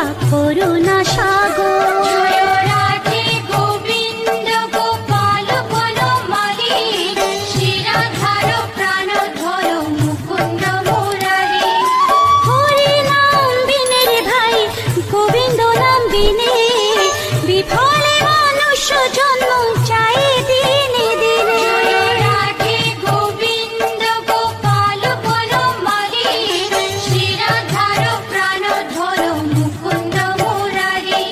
কৃপা করুণা সাগর। রাধে গোবিন্দ গোপাল বনমালী, শ্রীরাধার প্রাণধর মুকুন্দ মুরারি। হরি নাম বিনে রে ভাই, গোবিন্দ নাম বিনে বিফলে মনুষ্য জন্ম চাই দিনে দিনে। রাধে গোবিন্দ গোপাল বনমালী, শ্রীরাধার প্রাণধর মুকুন্দ মুরারি।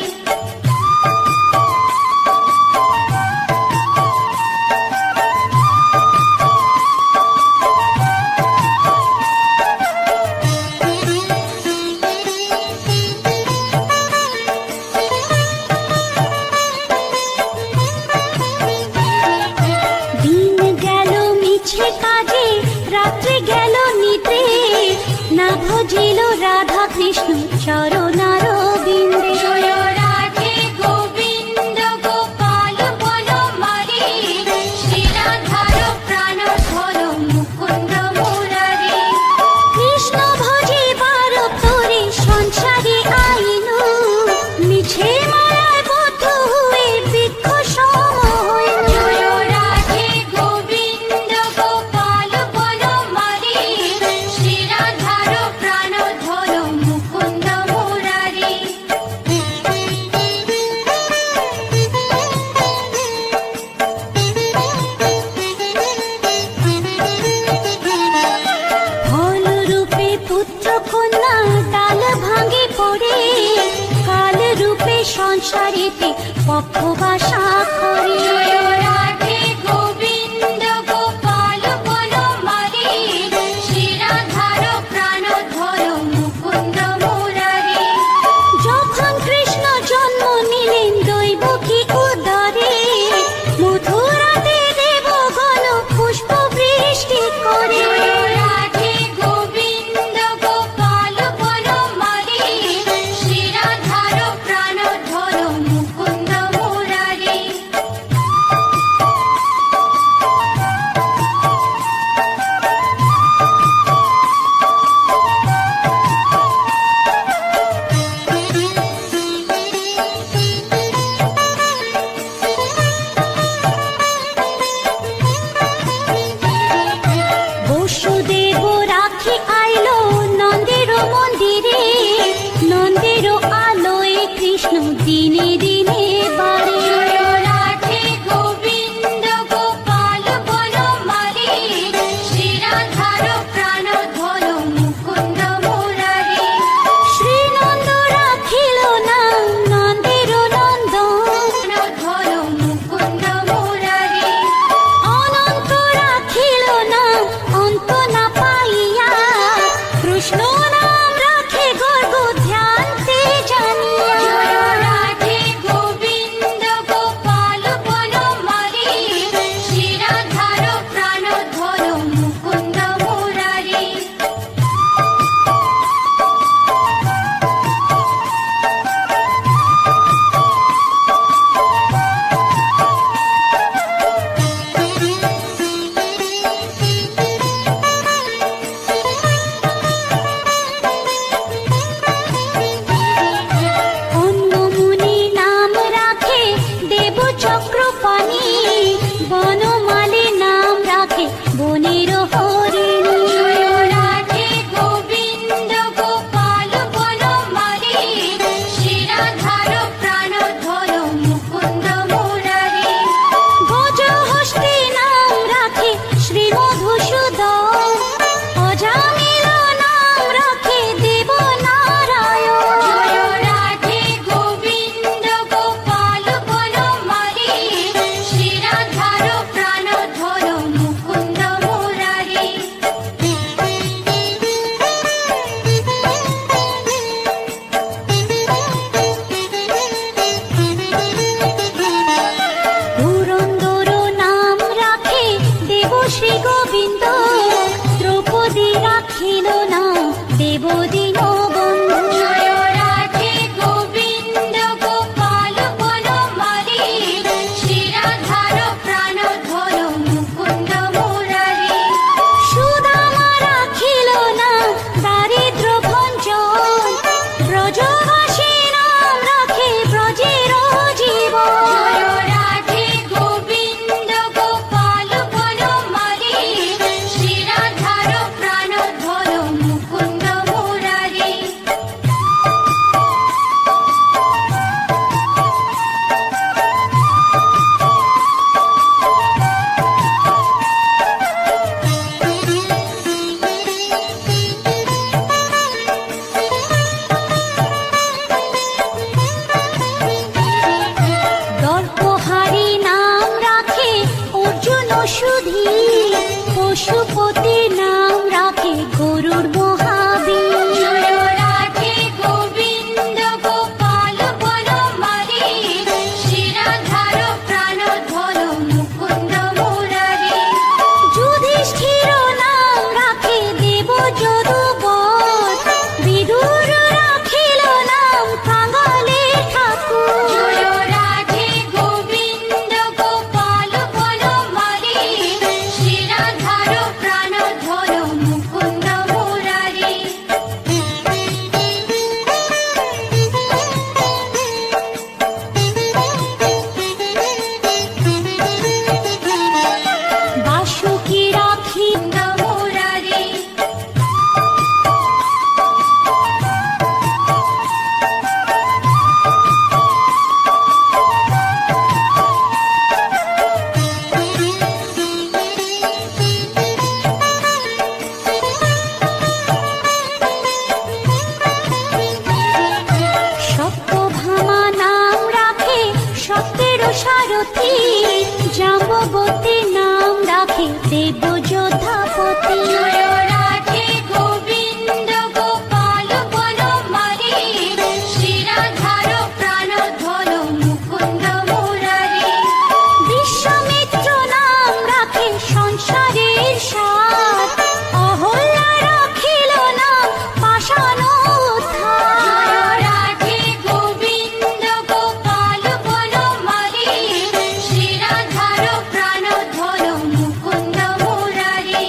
দিন গেল মিছে কাজে, রাত্রি গেল নিদ্রে, না ভজিল রাধা কৃষ্ণ চরণার বিন্দে। রাধে গোবিন্দ গোপাল বনমালী, শ্রীরাধার প্রাণধর মুকুন্দ মুরারি। কৃষ্ণ ভজিবার তোরে সংসারে আইনু, মিছে মায়ায় বদ্ধ হয়ে বৃক্ষ সম হইনু। রাধে গোবিন্দ গোপাল বনমালী, শ্রীরাধার প্রাণধর মুকুন্দ মুরারি। ফল রূপে পুত্র কন্যা ডাল ভাঙে পড়ে, কাল রূপে সংসারেতে পক্ষবাসা করে। রাধে গোবিন্দ গোপাল বনমালী, শ্রীরাধার প্রাণধর মুকুন্দ মুরারি। যখন কৃষ্ণ জন্ম নিলেন দৈবকী উদরে, মথুরাতে দেবগণ পুষ্প বৃষ্টি করে। রাধে গোবিন্দ গোপাল বনমালী, শ্রীরাধার প্রাণধর মুকুন্দ মুরারি। বসুদেব রাখি আইলো নন্দের মন্দিরে, নন্দের আলোয় কৃষ্ণ দিনে দিনে বাড়ে। রাধে গোবিন্দ গোপাল বনমালী, শ্রীরাধার প্রাণধর মুকুন্দ মুরারি। শ্রীনন্দ রাখিল নাম নন্দের নন্দন, প্রাণধর মুকুন্দ মুরারি। অনন্ত রাখিল নাম অন্ত না পাইয়া, কৃষ্ণ নাম রাখে গর্গ ধ্যানতে জানিয়া। রাধে গোবিন্দ গোপাল বনমালী, শ্রীরাধার প্রাণধর মুকুন্দ মুরারি। অন্য মুনি নাম রাখে দেব চক্রপাণি, বনমালী নাম রাখে বনের হরিণী। রাধে গোবিন্দ গোপাল বনমালী, শ্রীরাধার প্রাণধর মুকুন্দ মুরারি। গজহস্তি নাম রাখে শ্রী মধুসূদন, অজামিল নাম রাখে দেব নারায়ণ। রাধে গোবিন্দ গোপাল বনমালী, পশুপতি নাম রাখে গরুর মহাবীর। জয় রাধে গোবিন্দ গোপাল বনমালী, শিরাধার প্রাণধর মুকুন্দ মুরারি। যুধিষ্ঠির নাম রাখে দেব যদুবর, বিদুর রাখিল নাম কাঙালের ঠাকুর। জয় রাধে গোবিন্দ গোপাল বনমালী, শিরাধার প্রাণধর মুকুন্দ মুরারি। বাসুকি রাখি মুরারি। সত্যভামা নাম রাখে সত্যের সারথি, জাম্ববতী নাম রাখে দেব যোধাপতি। জয় রাধে গোবিন্দ গোপাল বনমালী, শিরাধার প্রাণধর মুকুন্দ মুরারি। বিশ্বামিত্র নাম রাখে সংসারের সার, অহল্যা রাখিল নাম পাষাণ উদ্ধার। জয় রাধে গোবিন্দ গোপাল বনমালী, শিরাধার প্রাণধর মুকুন্দ মুরারি।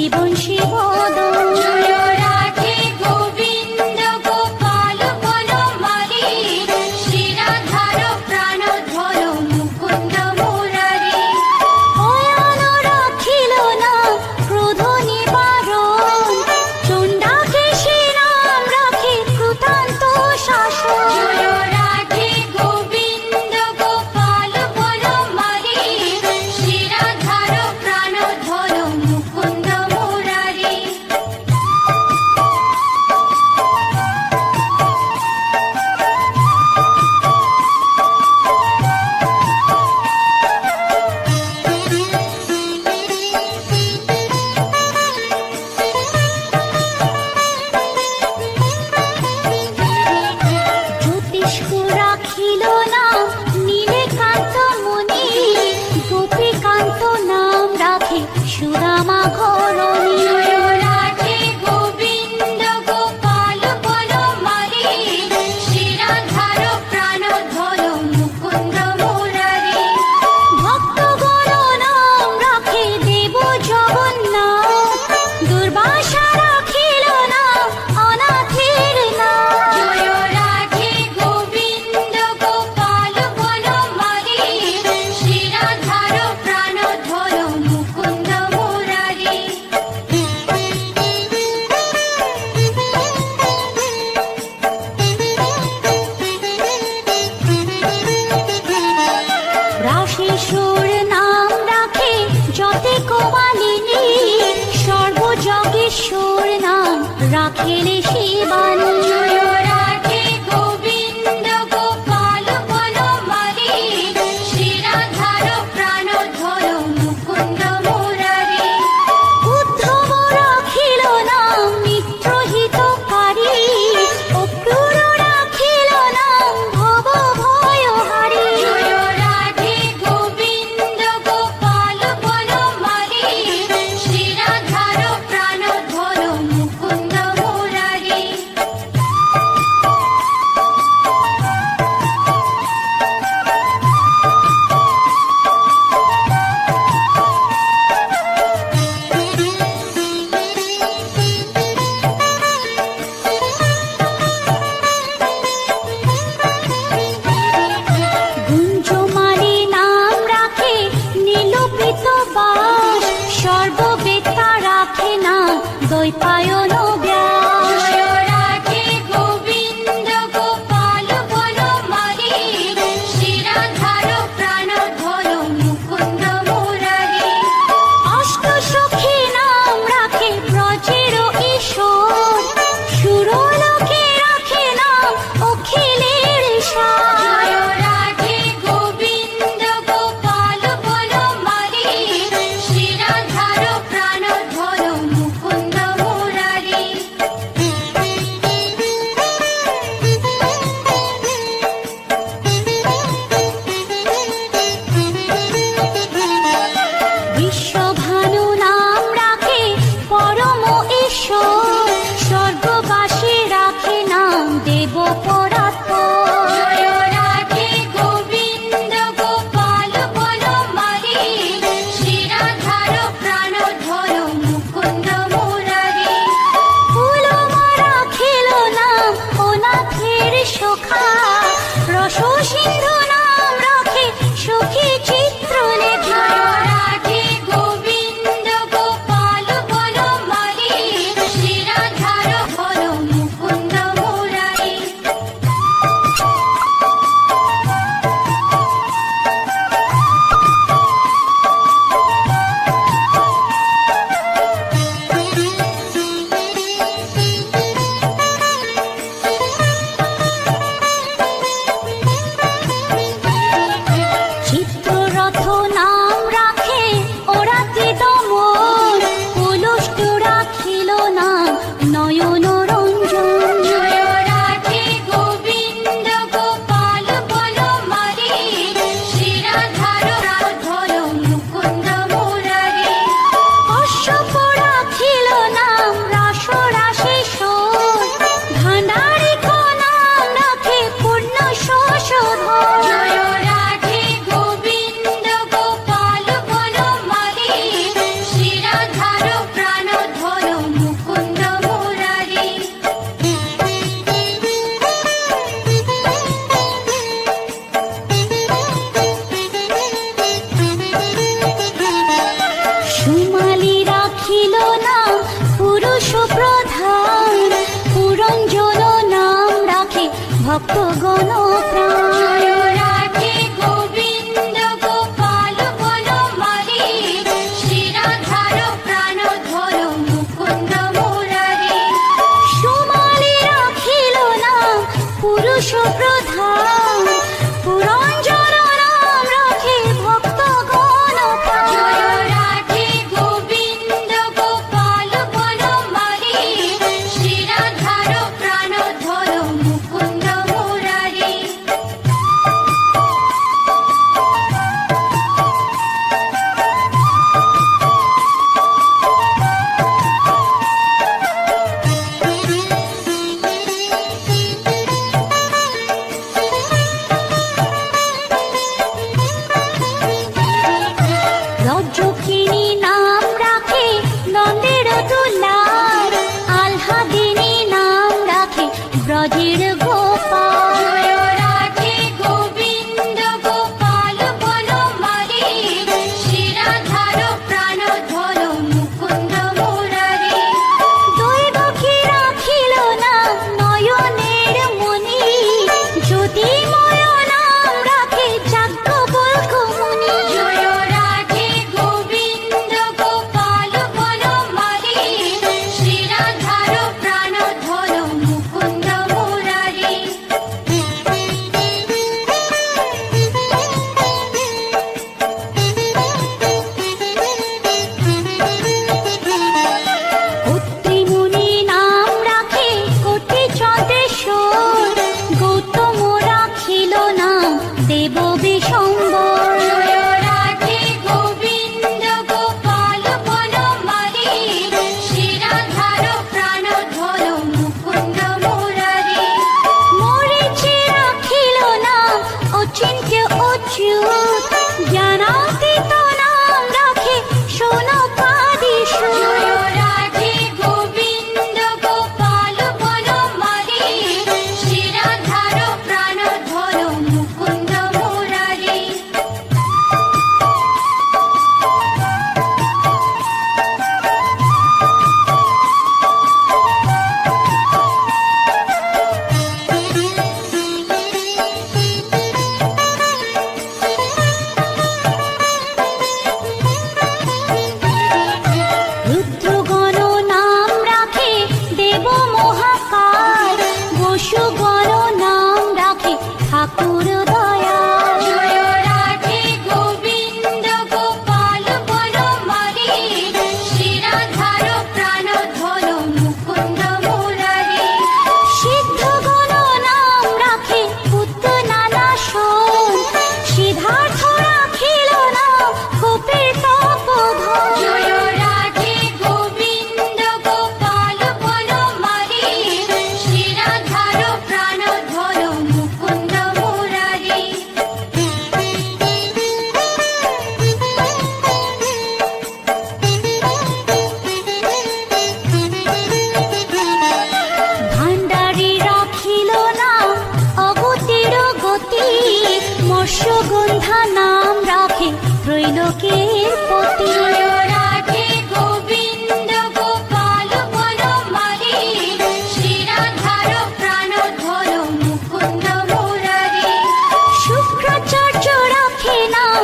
জীবন শিবদন। জয় রাধে গোবিন্দ গোপাল বনমালী, শ্রীরাধার প্রাণধর মুকুন্দ মুরারি। অয়ান রাখিল না ক্রোধ নিবারণ, চণ্ডাকে সে নাম রাখে কৃতান্ত শাসন। জয় রাধে গোবিন্দ গোপাল বনমালী, শ্রীরাধার প্রাণধর মুকুন্দ মুরারি। জ্যোতিষ্ক রাখিল না নীলকান্ত মুনি, গোপীকান্ত নাম রাখে সুদামা ঘরণী। জয় রাধে গোবিন্দ গোপাল বনমালী, শ্রীরাধার প্রাণধর মুকুন্দ মুরারি। ভক্তগণ নাম রাখে দেব জগন্নাথ, দুর্বাসা রাখিল না অনাথের নাম। জয় রাধে গোবিন্দ গোপাল বনমালী, শ্রীরাধার প্রাণধর মুকুন্দ মুরারি। রাশেশ্বর নাম রাখে যতে কোমালিনী, সর্বযজ্ঞেশ্বর নাম রাখেলে শিবানী। জয় রাধে গোবিন্দ গোপাল বনমালী, শ্রীরাধার প্রাণধর মুকুন্দ মুরারি। উদ্ধব রাখিল নাম মিত্রহিতকারী, অক্রূর রাখিল নাম ভব ভয়হারী। জয় রাধে গোবিন্দ গোপাল বনমালী, শ্রীরাধার প্রাণধর মুকুন্দ মুরারি। গুঞ্জমালী নাম রাখে নীলপিত বাস, সর্ববেত্তা রাখে না দ্বৈপায়ন ব্যাস। জয় রাধে গোবিন্দ গোপাল বনমালী, শ্রীরাধার প্রাণধর মুকুন্দ মুরারি। অষ্টসখী নাম রাখে ব্রজের ঈশ্বর, সুরলোকে রাখে নাম অখিলের সার। জয় রাধে গোবিন্দ গোপাল বনমালী, শ্রীরাধার প্রাণধর মুকুন্দ মুরারি। বিশ্বভানু নাম রাখে পরম ঈশ্বর, স্বর্গবাসী রাখে নাম দেব পরাৎপর। জয় রাধে গোবিন্দ গোপাল বনমালী, শ্রীরাধার প্রাণধর মুকুন্দ মুরারি। ফুলমা রাখিল নাম অনাথের সখা, রস সিন্ধু নাম রাখে সখী চিত্রলেখা। জয় রাধে গোবিন্দ গোপাল বনমালী, শ্রীরাধার মুকুন্দ মুরারি। চিত্ররথ নাম রাখে ওরাতি দমন, পুলষ্ট রাখিল নাম নয়ন রঞ্জন। জয় রাধে গোবিন্দ গোপাল বনমালী, শ্রীরাধার প্রাণধর মুকুন্দ মুরারি। কশ্যপ রাখিল নাম রাস রাশেশ্বর, ভাণ্ডারিক নাম রাখে পূর্ণ শোষধর। জয় রাধে গোবিন্দ গোপাল বনমালী, শ্রীরাধার প্রাণ ভক্তগণ প্রাণ। জয় রাধে গোবিন্দ গোপাল বনমালী, শ্রীরাধার প্রাণ ধর মুকুন্দ মুরারি। সুমালি রাখিল নাম পুরুষ প্রধান, পুরঞ্জন নাম রাখে ভক্তগণ প্রাণ। জয় রাধে গোবিন্দ গোপাল বনমালী, শ্রীরাধার প্রাণ ধর মুকুন্দ মুরারি। রজ্জকিনী নাম রাখে নন্দের দুলার, আহ্লাদিনী নাম রাখে ব্রজের গোপাল। জয় রাধে গোবিন্দ গোপাল বনমালী, শ্রীরাধার প্রাণ ধর মুকুন্দ মুরারি। দৈবকী রাখিল নাম নয়নের মণি, জ্যোতির্ময় নাম রাখে যাজ্ঞবল্ক্য মুনি। জয় রাধে গোবিন্দ গোপাল বনমালী, শ্রীরাধার প্রাণ ধর মুকুন্দ মুরারি। অত্রিমুনি নাম রাখে কোটি চন্দ্রেশ্বর, গৌতম রাখিল নাম দেব বিশম্বর। জয় রাধে গোবিন্দ গোপাল বনমালী, শ্রীরাধার প্রাণ ধর মুকুন্দ মুরারি। মরিচি রাখিল নাম অচিন্ত্য অচ্যুত, জ্ঞানাতীত নাম রাখে শৌনকাদিসুত। জয় রাধে গোবিন্দ গোপাল বনমালী, শ্রীরাধার প্রাণ ধর মুকুন্দ মুরারি। রুদ্রগণ নাম রাখে দেব মহাকাল, বসুগণ নাম রাখে ঠাকুর দয়াল। জয় রাধে গোবিন্দ গোপাল বনমালী, শ্রীরাধার প্রাণ ধর মুকুন্দ মুরারি। সিদ্ধগণ নাম রাখে পুত্র নানাসন, সিদ্ধার্থ রাখিল নাম গোপীর তপোধন। জয় রাধে গোবিন্দ গোপাল বনমালী, শ্রীরাধার প্রাণ ধর মুকুন্দ মুরারি। ভাণ্ডারী রাখিল নাম অগতির গতি, মৎস্যগন্ধা নাম রাখে ত্রৈলোকের পতি। জয় রাধে গোবিন্দ গোপাল বনমালী, শ্রীরাধার প্রাণ ধর মুকুন্দ মুরারি। শুক্রাচার্য রাখে নাম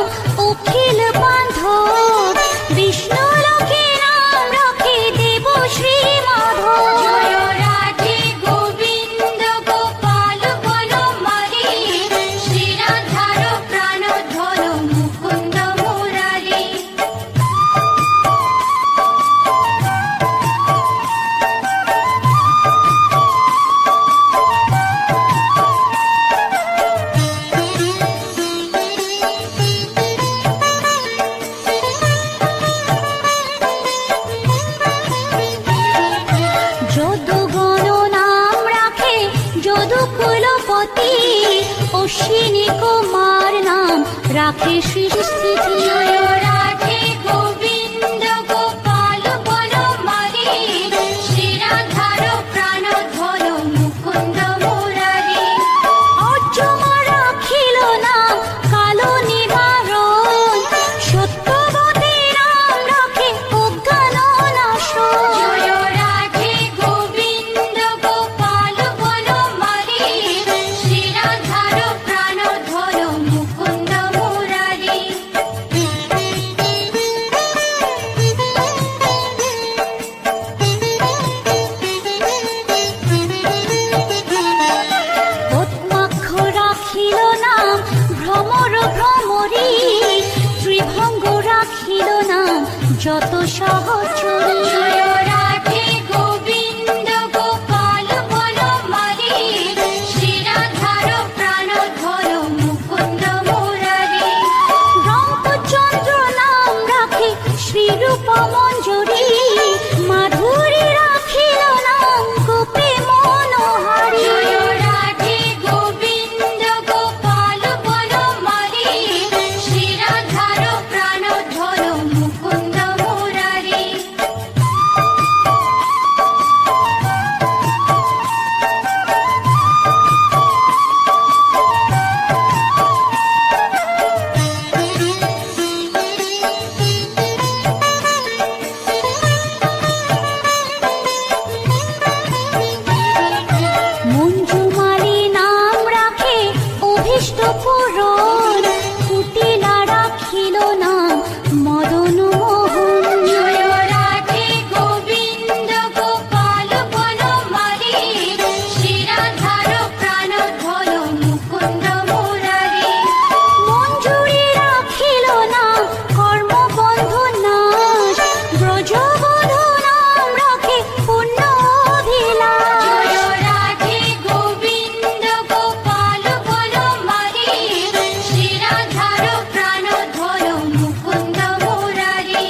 অখিল বান্ধব, বিষ্ণু লোকে নাম রাখে দেব শ্রী মাধব। জয় রাধে গোবিন্দ গোপাল বনমালী, শ্রীরাধার প্রাণ ধর মুকুন্দ মুরারি। যদুগণ নাম রাখে যদুকুলপতি, অশ্বিনী কুমার নাম রাখে সৃষ্টি। জয় রাধে গোবিন্দ গোপাল বনমালী, শ্রীরাধার প্রাণ ধর মুকুন্দ মুরারি। অর্জুন রাখিল নাম কালো নিবারণ, সত্যবতী নাম রাখে অজ্ঞান নাশন। জয় রাধে গোবিন্দ গোপাল বনমালী, শ্রী সহচরী। জয় রাধে গোবিন্দ গোপাল বনমালী, শ্রীরাধার প্রাণধর মুকুন্দ মুরারি। রামচন্দ্র নাম রাখে শ্রীরূপ মঞ্জুরি, মাধুরী রাখিল নাম গোপী মনোহারী। জয় রাধে গোবিন্দ গোপাল বনমালী, শ্রীরাধার প্রাণধর মুকুন্দ মুরারি। মঞ্জুমালী নাম রাখে অভীষ্ট পূরণ, কুটিলা রাখিল নাম মদন মোহন। জয় রাধে গোবিন্দ গোপাল বনমালী, শ্রীরাধার প্রাণধর মুকুন্দ মুরারি। মঞ্জুরি রাখিল নাম কর্মবন্ধু নাশ, ব্রজবধূ নাম রাখে পুণ্য অভিলাষ। জয় রাধে গোবিন্দ গোপাল বনমালী, শ্রীরাধার প্রাণধর মুকুন্দ মুরারি।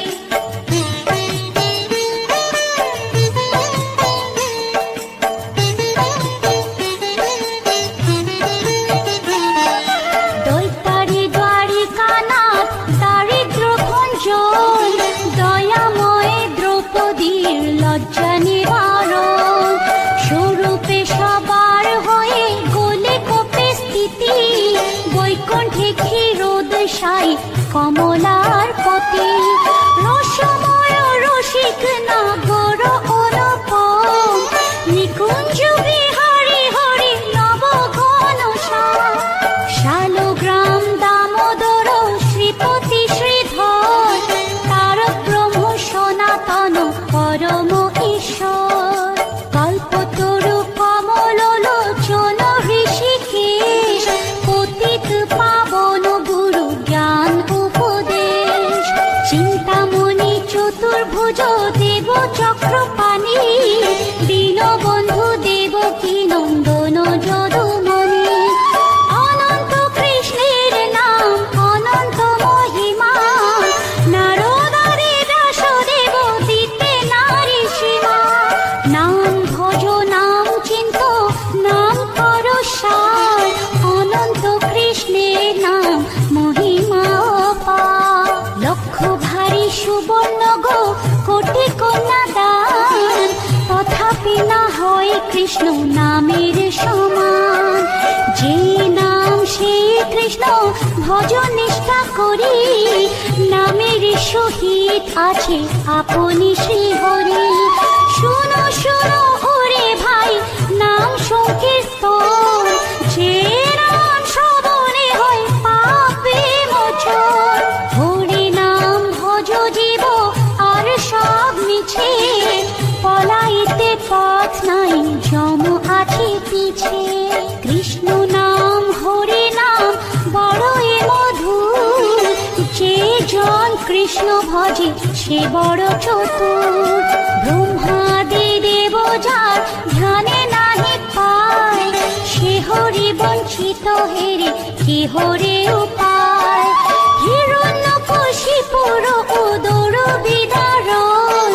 দৈতারি দ্বারিকানাথ দারিদ্র ভঞ্জন, দয়াময় দ্রৌপদীর লজ্জা নিবারণ। স্বরূপে সবার হয়ে গোলে কোপে স্থিতি, বৈকুণ্ঠে ক্ষীরোদশায়ী কমলার পতি। রসময় রসিক নাগর অনুপম, নিকুঞ্জ বিহারী হরি নব ঘনশ্যাম। শালগ্রাম দামোদর শ্রীপতি শ্রীধর, তারক ব্রহ্ম সনাতন পরম ঈশ্বর। কল্পতরু কমল লোচন ঋষিকেশ, পতিত পাবন গুরু জ্ঞান উপদেশ। চিন্তামণি চতুর্ভুজ দেব চক্রপাণি, দীনবন্ধু দেবকী নন্দন যদুমণি। অনন্ত কৃষ্ণের নাম অনন্ত মহিমা, নারদাদি ব্যাসদেব দিতে নারী সীমা। নাম ভজ নাম চিন্ত নাম কর সার, অনন্ত কৃষ্ণের নাম মহিমা অপার। লক্ষ ভারী সুবর্ণ গো কোটি কন্যা দান, তথাপি না হয় কৃষ্ণ নামের সমান। যে নাম সে কৃষ্ণ ভজ নিষ্ঠা করি, নামের সহিত আছে আপনি শ্রীহরি। শুনো শুনো ওরে ভাই নাম সংকীর্তন, যে নাম শ্রবণে হয় পাপে মোচন। হরি নাম ভজ জীব আর সব মিছে, পলাইতে পথ নাই যম আছে পিছে। কৃষ্ণ নাম হরি নাম বড়ই মধুর, যে জন কৃষ্ণ ভজে সে বড় চতুর। ব্রহ্মাদি দেব যার ধ্যানে নাহি পায়, সে হরি বঞ্চিত হেরে কি হরে উপায়। হিরণ্যকশিপুর উদর বিদারণ,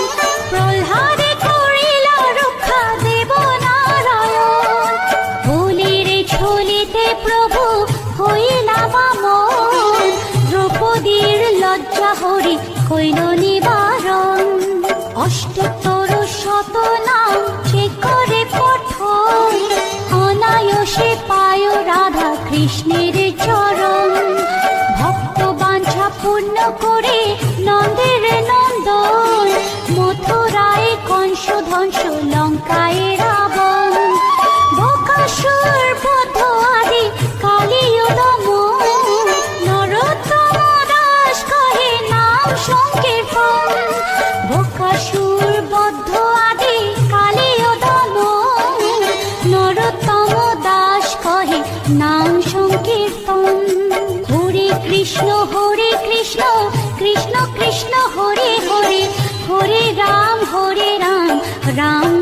প্রহ্লাদে করিল রক্ষা দেব নারায়ণ। বলির ছলিতে প্রভু হইলা বামন, দ্রৌপদীর লজ্জা হরি কইল নিবারণ। অষ্টোত্তর শত নাম যে করে পঠন, অনায়াসে পায় রাধা কৃষ্ণের চরণ। ভক্ত বাঞ্ছা পূর্ণ করে নন্দের নন্দন, মথুরায় কংস ধ্বংস লঙ্কায় রাবণ। বকাসুর বধ আদি কালীয় দমন, নরোত্তম দাস কহে নাম সংকীর্তন। বকাসুর বদ্ধ আদি কালীয় দমন, নরোত্তম দাস কহে নাম সংকীর্তন। হরে কৃষ্ণ কৃষ্ণ কৃষ্ণ হরে হরে, রাম